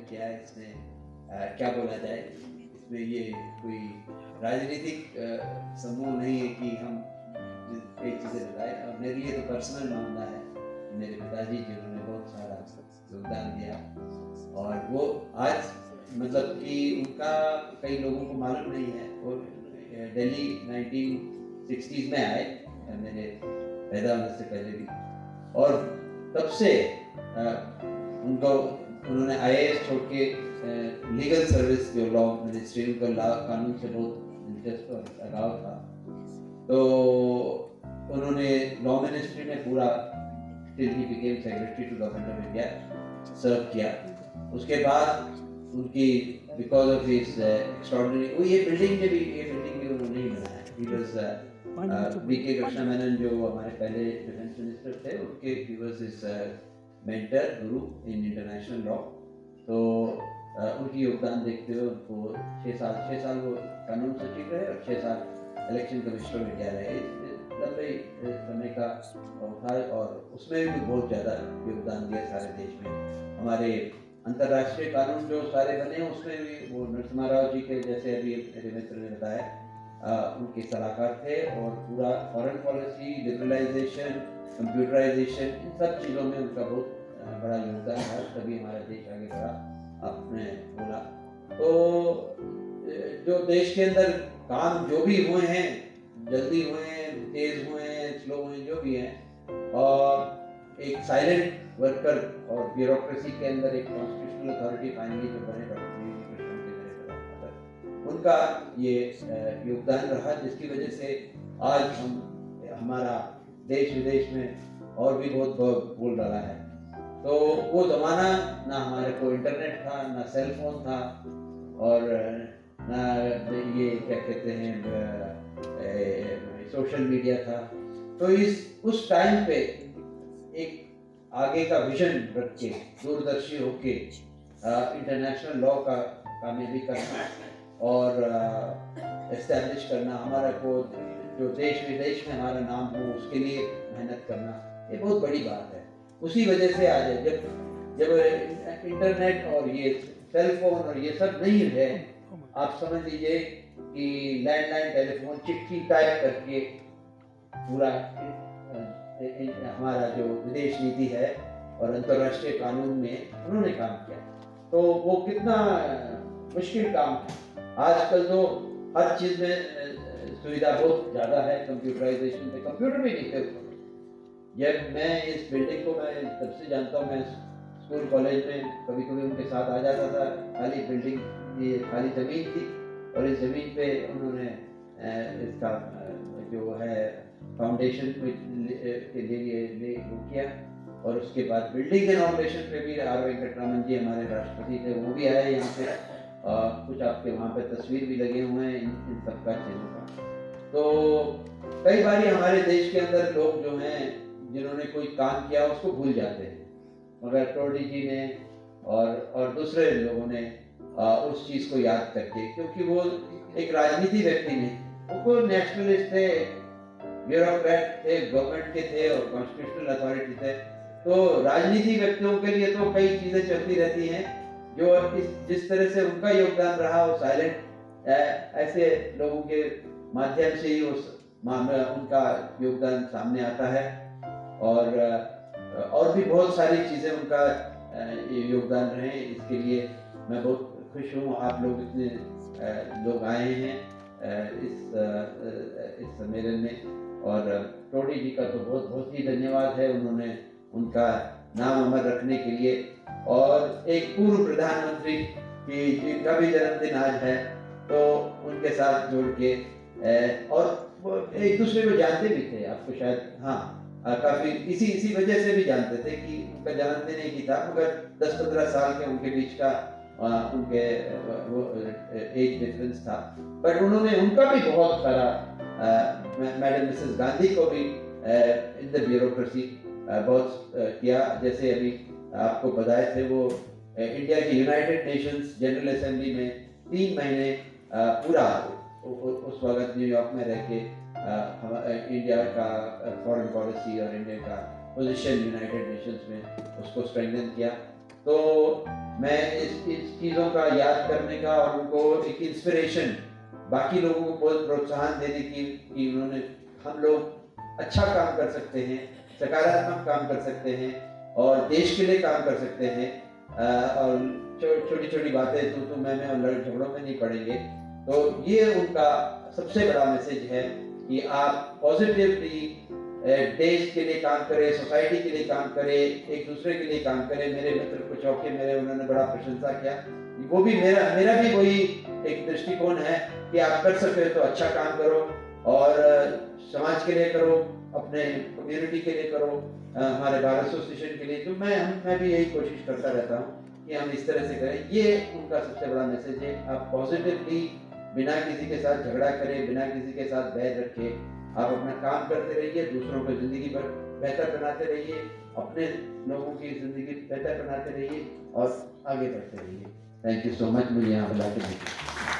किया है इसने, क्या बोला जाए, इसमें ये कोई राजनीतिक समूह नहीं है कि हम कई चीज़ें बताएं। और मेरे लिए तो पर्सनल मामला है, मेरे पिताजी जिन्होंने बहुत सारा योगदान दिया, और वो आज मतलब कि उनका कई लोगों को मालूम नहीं है। वो दिल्ली 1960s में आए, मेरे पैदा होने से पहले भी, और तब से उनको उन्होंने आईएएस छोड़ के लीगल सर्विस, जो लॉ मिनिस्ट्री, उनका लॉ कानून से बहुत दिलचस्प और लगाव था, तो उन्होंने लॉ मिनिस्ट्री में पूरा till he became secretary to government of India serve किया। उसके बाद उनकी बिकॉज ऑफ हिज एक्स्ट्राऑर्डिनरी, वो ये बिल्डिंग भी उन्होंने ही बनाया। He was BK Krishna Menon, जो हमारे पहले डिफेंस मिनिस्टर थे, उनके he was his mentor, Guru in international law. तो उनकी योगदान देखते हुए उनको 6 साल वो कानून सचिव रहे और 6 साल इलेक्शन कमिश्नर ऑफ इंडिया रहे। लंबे समय का था, और उसमें भी बहुत ज़्यादा योगदान दिया सारे देश में। हमारे अंतर्राष्ट्रीय कानून जो सारे बने, उसमें भी वो नरसिम्हा राव जी के, जैसे अभी मेरे मित्र ने बताया, उनके सलाहकार थे, और पूरा फॉरेन पॉलिसी, लिबरलाइजेशन, कंप्यूटराइजेशन, इन सब चीज़ों में उनका बहुत बड़ा योगदान है, तभी हमारा देश आगे बढ़ा। आपने बोला तो जो देश के अंदर काम जो भी हुए हैं, जल्दी हुए हैं, तेज हुए हैं, स्लो हुए हैं, जो भी हैं, और एक साइलेंट वर्कर और ब्यूरोक्रेसी के अंदर एक कॉन्स्टिट्यूशनल अथॉरिटी फाइनली जो बने, डॉक्टर वी कृष्णन के मेरे प्रधानमंत्री, उनका ये योगदान रहा, जिसकी वजह से आज हमारा देश विदेश में और भी बहुत बोल रहा है। तो वो ज़माना, ना हमारे को इंटरनेट था, ना सेल फोन था, और ना ये क्या कहते हैं सोशल मीडिया था। तो उस टाइम पे एक आगे का विजन रख के, दूरदर्शी होके इंटरनेशनल लॉ का कामयाबी करना और एस्टैब्लिश करना, हमारा को जो देश विदेश में हमारा नाम हो, उसके लिए मेहनत करना, ये बहुत बड़ी बात है। उसी वजह से आज जब इंटरनेट और ये सेल फोन और ये सब नहीं है, आप समझ लीजिए कि लैंडलाइन टेलीफोन, चिट्ठी टाइप करके पूरा हमारा जो विदेश नीति है और अंतर्राष्ट्रीय कानून में उन्होंने काम किया, तो वो कितना मुश्किल काम है। आजकल तो हर चीज़ में सुविधा बहुत ज़्यादा है, कंप्यूटराइजेशन पे, कंप्यूटर भी नहीं थे। जब मैं इस बिल्डिंग को मैं तब से जानता हूँ, मैं स्कूल कॉलेज में कभी कभी उनके साथ आ जाता था। खाली बिल्डिंग, ये खाली ज़मीन थी, और इस ज़मीन पे उन्होंने इसका जो है फाउंडेशन के लिए वो किया, और उसके बाद बिल्डिंग इनॉग्रेशन पे भी आर वेंकटरामन जी हमारे राष्ट्रपति थे, वो भी आए यहाँ पे। कुछ आपके वहाँ पे तस्वीर भी लगे हुए हैं इन सबका चीज़ों का। तो कई बार हमारे देश के अंदर लोग जो हैं, जिन्होंने कोई काम किया उसको भूल जाते हैं, मगर टोडी जी ने और दूसरे लोगों ने उस चीज़ को याद करके, क्योंकि वो एक राजनीति व्यक्ति नहीं, वो नेशनलिस्ट थे, ब्यूरोक्रेट थे, गवर्नमेंट के थे और कॉन्स्टिट्यूशनल अथॉरिटी थे। तो राजनीति व्यक्तियों के लिए तो कई चीज़ें चलती रहती हैं, जो जिस तरह से उनका योगदान रहा, वो साइलेंट ऐसे लोगों के माध्यम से ही उनका योगदान सामने आता है। और भी बहुत सारी चीज़ें उनका योगदान रहे, इसके लिए मैं बहुत खुश हूँ। आप लोग इतने लोग आए हैं इस सम्मेलन में, और टोडी जी का तो बहुत बहुत ही धन्यवाद है, उन्होंने उनका नाम अमर रखने के लिए। और एक पूर्व प्रधानमंत्री की जिनका भी जन्मदिन आज है, तो उनके साथ जोड़ के, और वो एक दूसरे को जानते भी थे, आपको शायद, हाँ, काफ़ी इसी वजह से भी जानते थे कि उनका जन्मदिन एक ही था, मगर 10-15 साल के उनके बीच का उनके वो एज डिफरेंस था। पर उनका भी बहुत सारा, मैडम मिसेस गांधी को भी इन द ब्यूरोक्रेसी बहुत किया। जैसे अभी आपको बताए थे, वो इंडिया की यूनाइटेड नेशंस जनरल असेंबली में 3 महीने पूरा उस वक्त न्यूयॉर्क में रह के इंडिया का फॉरेन पॉलिसी और इंडिया का पोजीशन यूनाइटेड नेशंस में उसको स्ट्रेंथन किया। तो मैं इस चीज़ों का याद करने का और उनको एक इंस्पिरेशन, बाकी लोगों को बहुत प्रोत्साहन देने की कि उन्होंने, हम लोग अच्छा काम कर सकते हैं, सकारात्मक काम कर सकते हैं और देश के लिए काम कर सकते हैं। और छोटी छोटी बातें तू मैं और लड़ झगड़ों में नहीं पड़ेंगे। तो ये उनका सबसे बड़ा मैसेज है कि आप पॉजिटिवली देश के लिए काम करें, सोसाइटी के लिए काम करें, एक दूसरे के लिए काम करें। मेरे मित्र कुछ औके मेरे, उन्होंने बड़ा प्रशंसा किया। वो भी मेरा भी वही एक दृष्टिकोण है कि आप कर सकते हो तो अच्छा काम करो और समाज के लिए करो, अपने कम्युनिटी के लिए करो, हमारे बार एसोसिएशन के लिए। तो मैं भी यही कोशिश करता रहता हूँ कि हम इस तरह से करें। ये उनका सबसे बड़ा मैसेज है। आप पॉजिटिवली, बिना किसी के साथ झगड़ा करे, बिना किसी के साथ बैर रखे, आप अपना काम करते रहिए, दूसरों को जिंदगी भर बेहतर बनाते रहिए, अपने लोगों की जिंदगी बेहतर बनाते रहिए और आगे बढ़ते रहिए। थैंक यू सो मच मुझे यहाँ बुला के देखिए।